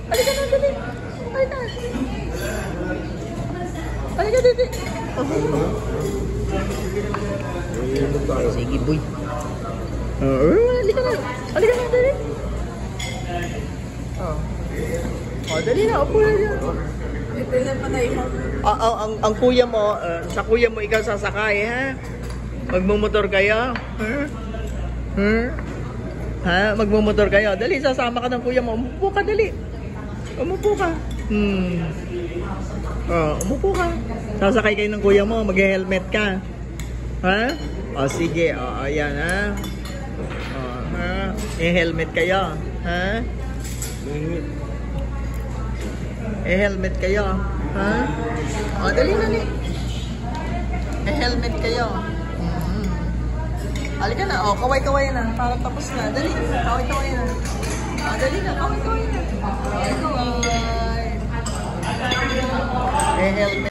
Halika na, dali. Halika. Halika, dali. Sige, boy. Halika na. Halika na, dali. Dali na. Upo na dyan. Ito na patay mo. Ang kuya mo, sa kuya mo ikaw sasakay, ha? Magmumotor kayo? Ha? Magmumotor kayo? Dali, sasama ka ng kuya mo. Umupo ka, dali. Umupo ka. Umupo ka. Sasakay kayo ng kuya mo, mag-helmet ka. Ha? Sige. Ayan, ha? I-helmet kayo. Ha? I-helmet kayo. Ha? Dali. I-helmet kayo. Halika na. Kaway-kaway na. Parang tapos na. Dali. Kaway-kaway na. Dali na. Kaway-kaway na. Kaway-kaway. Eh, helmet.